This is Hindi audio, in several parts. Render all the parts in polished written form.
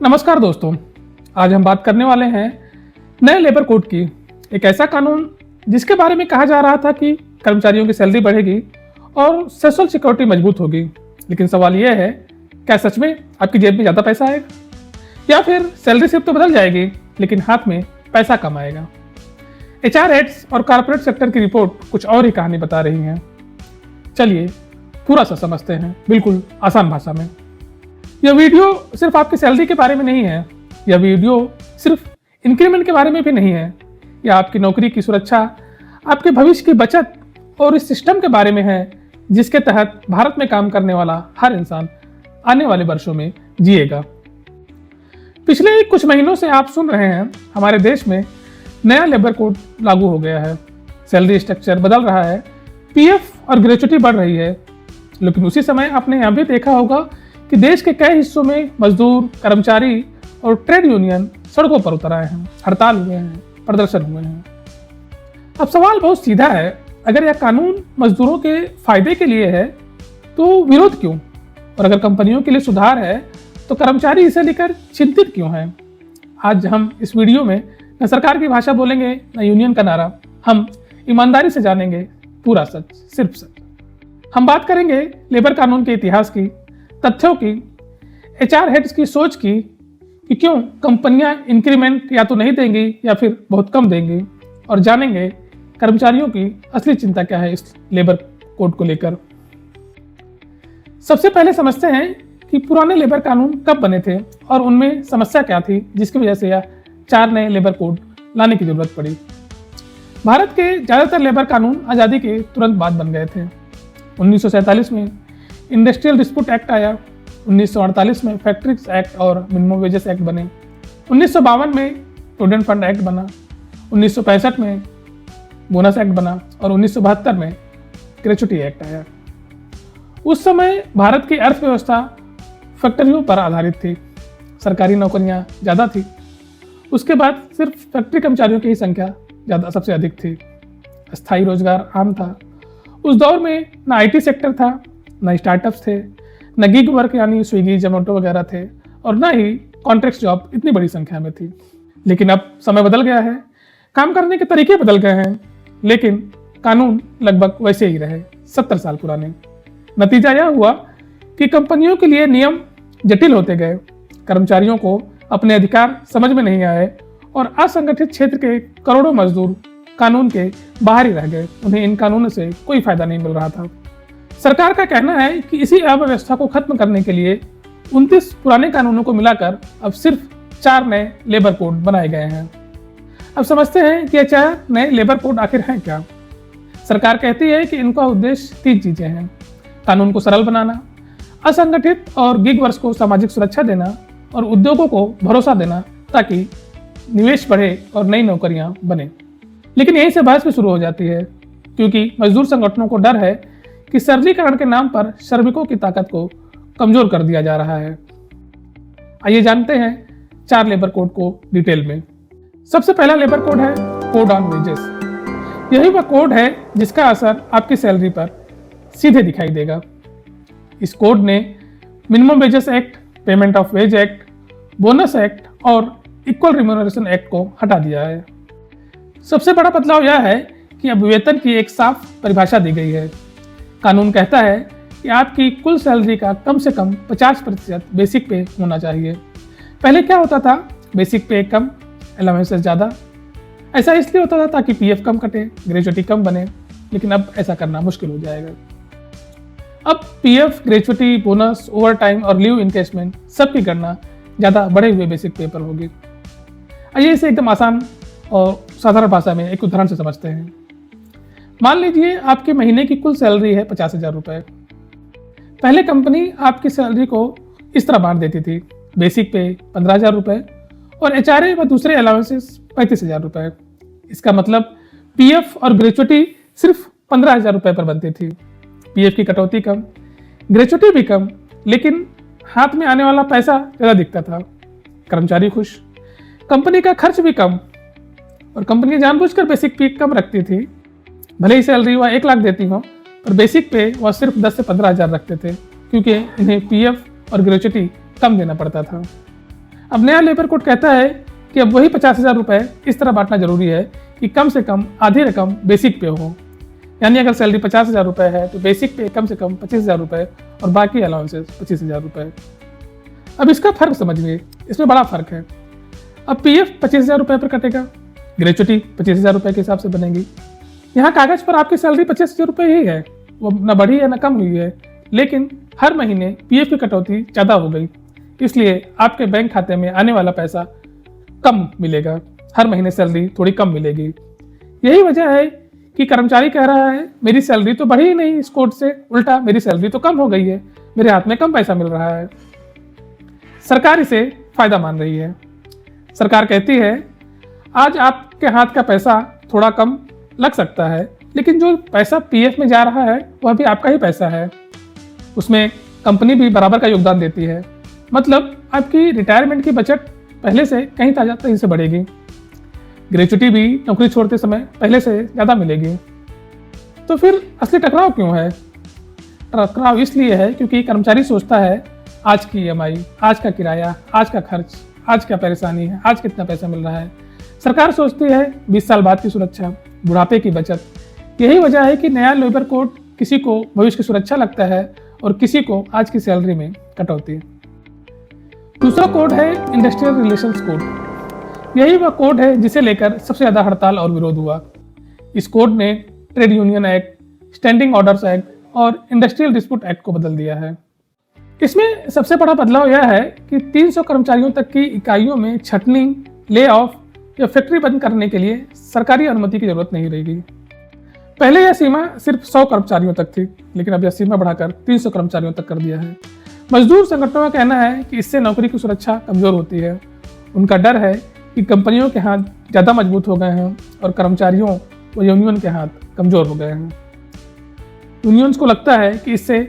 नमस्कार दोस्तों, आज हम बात करने वाले हैं नए लेबर कोड की। एक ऐसा कानून जिसके बारे में कहा जा रहा था कि कर्मचारियों की सैलरी बढ़ेगी और सोशल सिक्योरिटी मजबूत होगी। लेकिन सवाल यह है, क्या सच में आपकी जेब में ज़्यादा पैसा आएगा या फिर सैलरी सिर्फ तो बदल जाएगी लेकिन हाथ में पैसा कम आएगा। HR हेड्स और कॉर्पोरेट सेक्टर की रिपोर्ट कुछ और ही कहानी बता रही हैं। चलिए पूरा सा समझते हैं बिल्कुल आसान भाषा में। यह वीडियो सिर्फ आपकी सैलरी के बारे में नहीं है, यह वीडियो सिर्फ इंक्रीमेंट के बारे में भी नहीं है। यह आपकी नौकरी की सुरक्षा, आपके भविष्य की बचत और इस सिस्टम के बारे में है जिसके तहत भारत में काम करने वाला हर इंसान आने वाले वर्षों में जिएगा। पिछले कुछ महीनों से आप सुन रहे हैं हमारे देश में नया लेबर कोड लागू हो गया है। सैलरी स्ट्रक्चर बदल रहा है, PF और ग्रेच्युटी बढ़ रही है। लेकिन उसी समय आपने यह भी देखा होगा कि देश के कई हिस्सों में मजदूर, कर्मचारी और ट्रेड यूनियन सड़कों पर उतर आए हैं, हड़ताल हुए हैं, प्रदर्शन हुए हैं। अब सवाल बहुत सीधा है, अगर यह कानून मजदूरों के फायदे के लिए है तो विरोध क्यों? और अगर कंपनियों के लिए सुधार है तो कर्मचारी इसे लेकर चिंतित क्यों हैं? आज हम इस वीडियो में न सरकार की भाषा बोलेंगे न यूनियन का नारा, हम ईमानदारी से जानेंगे पूरा सच, सिर्फ सच। हम बात करेंगे लेबर कानून के इतिहास की, तथ्यों की, HR हेड्स की सोच की कि क्यों कंपनियां इंक्रीमेंट या तो नहीं देंगी या फिर बहुत कम देंगी, और जानेंगे कर्मचारियों की असली चिंता क्या है इस लेबर कोड को लेकर। सबसे पहले समझते हैं कि पुराने लेबर कानून कब बने थे और उनमें समस्या क्या थी जिसकी वजह से यह 4 नए लेबर कोड लाने की जरूरत पड़ी। भारत के ज़्यादातर लेबर कानून आज़ादी के तुरंत बाद बन गए थे। 1947 में इंडस्ट्रियल डिस्प्यूट एक्ट आया, 1948 में फैक्ट्रीज एक्ट और मिनिमम वेजेस एक्ट बने, 1952 में प्रोविडेंट फंड एक्ट बना, 1965 में बोनस एक्ट बना और 1972 में ग्रेच्युटी एक्ट आया। उस समय भारत की अर्थव्यवस्था फैक्ट्रियों पर आधारित थी, सरकारी नौकरियां ज़्यादा थी। उसके बाद सिर्फ फैक्ट्री कर्मचारियों की ही संख्या सबसे अधिक थी। अस्थायी रोजगार आम था। उस दौर में ना IT सेक्टर था, न स्टार्टअप्स थे, न गिग वर्क यानी स्विगी, जोमेटो वगैरह थे, और न ही कॉन्ट्रैक्ट जॉब इतनी बड़ी संख्या में थी। लेकिन अब समय बदल गया है, काम करने के तरीके बदल गए हैं, लेकिन कानून लगभग वैसे ही रहे, 70 साल पुराने। नतीजा यह हुआ कि कंपनियों के लिए नियम जटिल होते गए, कर्मचारियों को अपने अधिकार समझ में नहीं आए और असंगठित क्षेत्र के करोड़ों मजदूर कानून के बाहर ही रह गए। उन्हें इन कानूनों से कोई फायदा नहीं मिल रहा था। सरकार का कहना है कि इसी अव्यवस्था को खत्म करने के लिए 29 पुराने कानूनों को मिलाकर अब सिर्फ 4 नए लेबर कोड बनाए गए हैं। अब समझते हैं कि ये 4 नए लेबर कोड आखिर हैं क्या। सरकार कहती है कि इनका उद्देश्य 3 चीजें हैं: कानून को सरल बनाना, असंगठित और गिग वर्क्स को सामाजिक सुरक्षा देना और उद्योगों को भरोसा देना ताकि निवेश बढ़े और नई नौकरियां बने। लेकिन यहीं से बहस भी शुरू हो जाती है, क्योंकि मजदूर संगठनों को डर है कि सरलीकरण के नाम पर श्रमिकों की ताकत को कमजोर कर दिया जा रहा है। आइए जानते हैं 4 लेबर कोड को डिटेल में। सबसे पहला लेबर कोड है कोड ऑन वेजेस। यही वह कोड है जिसका असर आपकी सैलरी पर सीधे दिखाई देगा। इस कोड ने minimum wages act, payment of wage act, bonus act और इक्वल रिम्यूनरेशन एक्ट को हटा दिया है। सबसे बड़ा बदलाव यह है कि अब वेतन की एक साफ परिभाषा दी गई है। कानून कहता है कि आपकी कुल सैलरी का कम से कम 50% बेसिक पे होना चाहिए। पहले क्या होता था, बेसिक पे कम, अलाउंसेस ज़्यादा। ऐसा इसलिए होता था ताकि PF कम कटे, ग्रेच्युटी कम बने, लेकिन अब ऐसा करना मुश्किल हो जाएगा। अब PF, gratuity, bonus, over time और लीव इनकेशमेंट सबकी गणना ज़्यादा बढ़े हुए बेसिक पे पर होगी। आइए इसे एकदम आसान और साधारण भाषा में एक उदाहरण से समझते हैं। मान लीजिए आपके महीने की कुल सैलरी है 50,000 रुपये। पहले कंपनी आपकी सैलरी को इस तरह बांट देती थी: बेसिक पे 15,000 रुपये और HRA व दूसरे अलाउंसेस 35,000 रुपये। इसका मतलब PF और ग्रेच्युटी सिर्फ 15,000 रुपये पर बनती थी। PF की कटौती कम, ग्रेच्युटी भी कम, लेकिन हाथ में आने वाला पैसा ज़्यादा दिखता था। कर्मचारी खुश, कंपनी का खर्च भी कम, और कंपनी जानबूझकर बेसिक पे कम रखती थी। भले ही सैलरी वह 1 लाख देती हो, पर बेसिक पे वह सिर्फ 10 से 15 हज़ार रखते थे, क्योंकि इन्हें PF और ग्रेच्युटी कम देना पड़ता था। अब नया लेबर कोड कहता है कि अब वही 50,000 रुपये इस तरह बांटना जरूरी है कि कम से कम आधी रकम बेसिक पे हो। यानी अगर सैलरी 50,000 रुपये है तो बेसिक पे कम से कम 25,000 रुपये और बाकी अलाउंसेस 25,000 रुपये। अब इसका फर्क समझिए, इसमें बड़ा फर्क है। अब पीएफ 25,000 रुपये पर कटेगा, ग्रेचुटी 25,000 रुपये के हिसाब से बनेगी। यहाँ कागज पर आपकी सैलरी 25,000 रुपये ही है, वो न बढ़ी है न कम हुई है, लेकिन हर महीने पीएफ की कटौती ज़्यादा हो गई, इसलिए आपके बैंक खाते में आने वाला पैसा कम मिलेगा, हर महीने सैलरी थोड़ी कम मिलेगी। यही वजह है कि कर्मचारी कह रहा है मेरी सैलरी तो बढ़ी ही नहीं इस कोड से, उल्टा मेरी सैलरी तो कम हो गई है, मेरे हाथ में कम पैसा मिल रहा है। सरकार इसे फायदा मान रही है। सरकार कहती है आज आपके हाथ का पैसा थोड़ा कम लग सकता है, लेकिन जो पैसा पीएफ में जा रहा है वह भी आपका ही पैसा है, उसमें कंपनी भी बराबर का योगदान देती है। मतलब आपकी रिटायरमेंट की बचत पहले से कहीं तेजी से बढ़ेगी। ग्रेचुटी भी नौकरी छोड़ते समय पहले से ज़्यादा मिलेगी। तो फिर असली टकराव क्यों है? टकराव इसलिए है क्योंकि कर्मचारी सोचता है आज की ईएमआई, आज का किराया, आज का खर्च, आज क्या परेशानी है, आज कितना पैसा मिल रहा है। सरकार सोचती है 20 साल बाद की सुरक्षा, बुढ़ापे की बचत। यही वजह है कि नया लेबर कोड किसी को भविष्य की सुरक्षा लगता है और किसी को आज की सैलरी में कटौती। दूसरा कोड है इंडस्ट्रियल रिलेशंस कोड। यही वह कोड है जिसे लेकर सबसे ज़्यादा हड़ताल और विरोध हुआ। इस कोड ने trade union act, standing orders act और इंडस्ट्रियल डिस्प्यूट एक्ट को बदल दिया है। इसमें सबसे बड़ा बदलाव यह है कि 300 कर्मचारियों तक की इकाइयों में छटनी, ले ऑफ या फैक्ट्री बंद करने के लिए सरकारी अनुमति की जरूरत नहीं रहेगी। पहले यह सीमा सिर्फ 100 कर्मचारियों तक थी, लेकिन अब यह सीमा बढ़ाकर 300 कर्मचारियों तक कर दिया है। मजदूर संगठनों का कहना है कि इससे नौकरी की सुरक्षा कमजोर होती है। उनका डर है कि कंपनियों के हाथ ज़्यादा मजबूत हो गए हैं और कर्मचारियों व यूनियन के हाथ कमजोर हो गए हैं। यूनियंस को लगता है कि इससे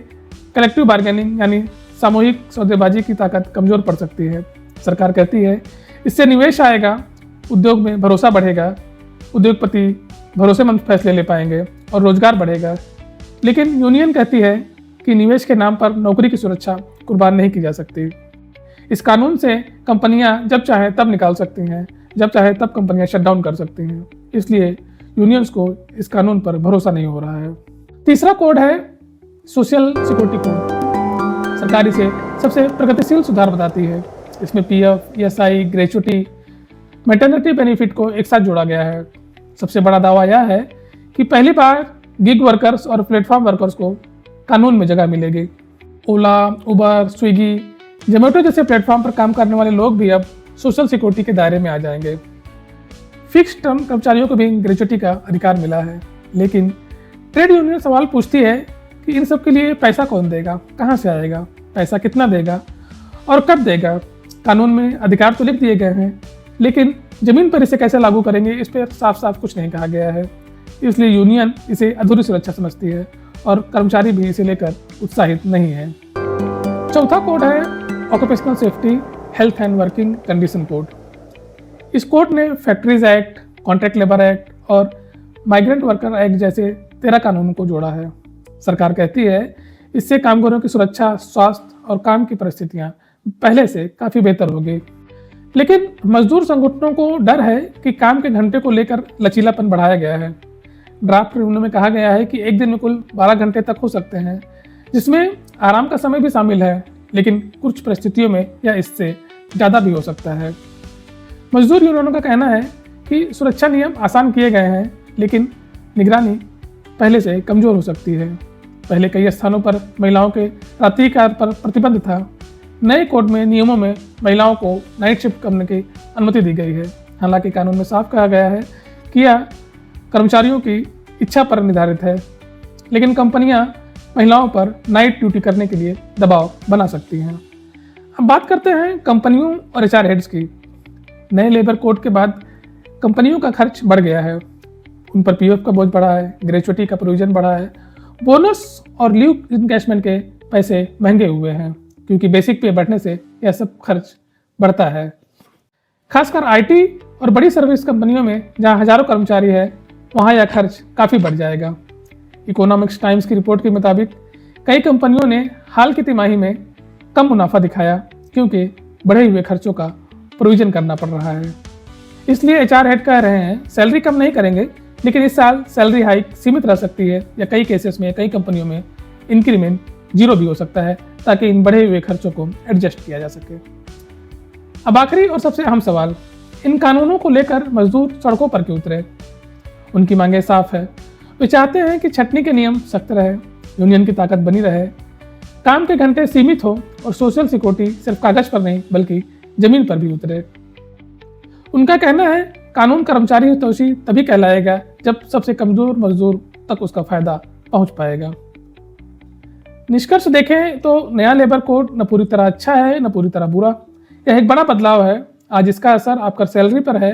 कलेक्टिव बार्गेनिंग यानी सामूहिक सौदेबाजी की ताकत कमजोर पड़ सकती है। सरकार कहती है इससे निवेश आएगा, उद्योग में भरोसा बढ़ेगा, उद्योगपति भरोसेमंद फैसले ले पाएंगे और रोजगार बढ़ेगा। लेकिन यूनियन कहती है कि निवेश के नाम पर नौकरी की सुरक्षा कुर्बान नहीं की जा सकती। इस कानून से कंपनियां जब चाहे तब निकाल सकती हैं, जब चाहे तब कंपनियां शटडाउन कर सकती हैं। इसलिए यूनियंस को इस कानून पर भरोसा नहीं हो रहा है। तीसरा कोड है सोशल सिक्योरिटी कोड। सरकार इसे सबसे प्रगतिशील सुधार बताती है। इसमें PF, ESI, gratuity, maternity benefit को एक साथ जोड़ा गया है। सबसे बड़ा दावा यह है कि पहली बार गिग वर्कर्स और प्लेटफॉर्म वर्कर्स को कानून में जगह मिलेगी। ओला, उबर, स्विगी, जोमेटो जैसे प्लेटफॉर्म पर काम करने वाले लोग भी अब सोशल सिक्योरिटी के दायरे में आ जाएंगे। फिक्स टर्म कर्मचारियों को भी ग्रेचुटी का अधिकार मिला है। लेकिन ट्रेड यूनियन सवाल पूछती है कि इन सब के लिए पैसा कौन देगा, कहाँ से आएगा, पैसा कितना देगा और कब देगा। कानून में अधिकार तो लिख दिए गए हैं, लेकिन जमीन पर इसे कैसे लागू करेंगे इस पर साफ साफ कुछ नहीं कहा गया है। इसलिए यूनियन इसे अधूरी सुरक्षा समझती है और कर्मचारी भी इसे लेकर उत्साहित नहीं है। चौथा कोड है occupational safety, health and working condition code. इस कोड ने factories act, contract labour act और माइग्रेंट वर्कर एक्ट जैसे 13 कानूनों को जोड़ा है। सरकार कहती है इससे कामगारों की सुरक्षा, स्वास्थ्य और काम की परिस्थितियां पहले से काफ़ी बेहतर होगी। लेकिन मजदूर संगठनों को डर है कि काम के घंटे को लेकर लचीलापन बढ़ाया गया है। ड्राफ्ट रिव्यू में कहा गया है कि एक दिन में कुल 12 घंटे तक हो सकते हैं, जिसमें आराम का समय भी शामिल है, लेकिन कुछ परिस्थितियों में यह इससे ज़्यादा भी हो सकता है। मजदूर यूनियनों का कहना है कि सुरक्षा नियम आसान किए गए हैं, लेकिन निगरानी पहले से कमज़ोर हो सकती है। पहले कई स्थानों पर महिलाओं के रात्रि कार्य पर प्रतिबंध था। नए कोड में नियमों में महिलाओं को नाइट शिफ्ट करने की अनुमति दी गई है। हालांकि कानून में साफ कहा गया है कि यह कर्मचारियों की इच्छा पर निर्धारित है, लेकिन कंपनियां महिलाओं पर नाइट ड्यूटी करने के लिए दबाव बना सकती हैं। अब बात करते हैं कंपनियों और एचआर हेड्स की। नए लेबर कोड के बाद कंपनियों का खर्च बढ़ गया है। उन पर पीएफ का बोझ बढ़ा है, ग्रेचुटी का प्रोविजन बढ़ा है, बोनस और लीव इनकैशमेंट के पैसे महंगे हुए हैं, क्योंकि बेसिक पे बढ़ने से यह सब खर्च बढ़ता है। खासकर आईटी और बड़ी सर्विस कंपनियों में जहां हजारों कर्मचारी है, वहां यह खर्च काफ़ी बढ़ जाएगा। इकोनॉमिक्स टाइम्स की रिपोर्ट के मुताबिक कई कंपनियों ने हाल की तिमाही में कम मुनाफा दिखाया, क्योंकि बढ़े हुए खर्चों का प्रोविजन करना पड़ रहा है। इसलिए एचआर हेड कह रहे हैं सैलरी कम नहीं करेंगे, लेकिन इस साल सैलरी हाइक सीमित रह सकती है या कई केसेस में कई कंपनियों में इंक्रीमेंट 0 भी हो सकता है, ताकि इन बढ़े हुए खर्चों को एडजस्ट किया जा सके। अब आखिरी और सबसे अहम सवाल, इन कानूनों को लेकर मजदूर सड़कों पर क्यों उतरे? उनकी मांगें साफ है। वे चाहते हैं कि छटनी के नियम सख्त रहे, यूनियन की ताकत बनी रहे, काम के घंटे सीमित हो और सोशल सिक्योरिटी सिर्फ कागज पर नहीं बल्कि जमीन पर भी उतरे। उनका कहना है कानून कर्मचारी हितैषी तभी कहलाएगा जब सबसे कमजोर मजदूर तक उसका फायदा पहुंच पाएगा। निष्कर्ष देखें तो नया लेबर कोड न पूरी तरह अच्छा है न पूरी तरह बुरा। यह एक बड़ा बदलाव है। आज इसका असर आपका सैलरी पर है,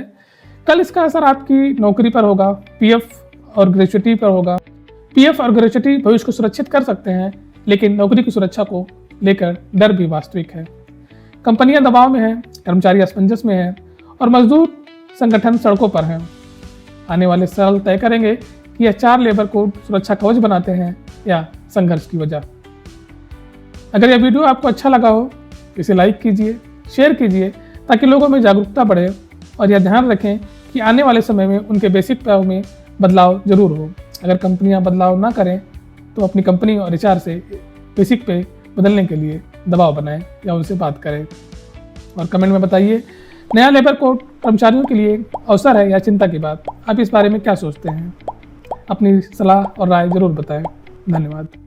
कल इसका असर आपकी नौकरी पर होगा, पीएफ और ग्रेच्युटी पर होगा। पीएफ और ग्रेच्युटी भविष्य को सुरक्षित कर सकते हैं, लेकिन नौकरी की सुरक्षा को लेकर डर भी वास्तविक है। कंपनियां दबाव में हैं, कर्मचारी असमंजस में हैं और मजदूर संगठन सड़कों पर हैं। आने वाले साल तय करेंगे कि यह 4 लेबर कोड सुरक्षा कवच बनाते हैं या संघर्ष की वजह। अगर यह वीडियो आपको अच्छा लगा हो तो इसे लाइक कीजिए, शेयर कीजिए, ताकि लोगों में जागरूकता बढ़े। और यह ध्यान रखें कि आने वाले समय में उनके बेसिक पे में बदलाव जरूर हो। अगर कंपनियां बदलाव ना करें तो अपनी कंपनी और एचआर से बेसिक पे बदलने के लिए दबाव बनाएं या उनसे बात करें। और कमेंट में बताइए, नया लेबर कोड कर्मचारियों के लिए अवसर है या चिंता की बात? आप इस बारे में क्या सोचते हैं? अपनी सलाह और राय जरूर बताएं। धन्यवाद।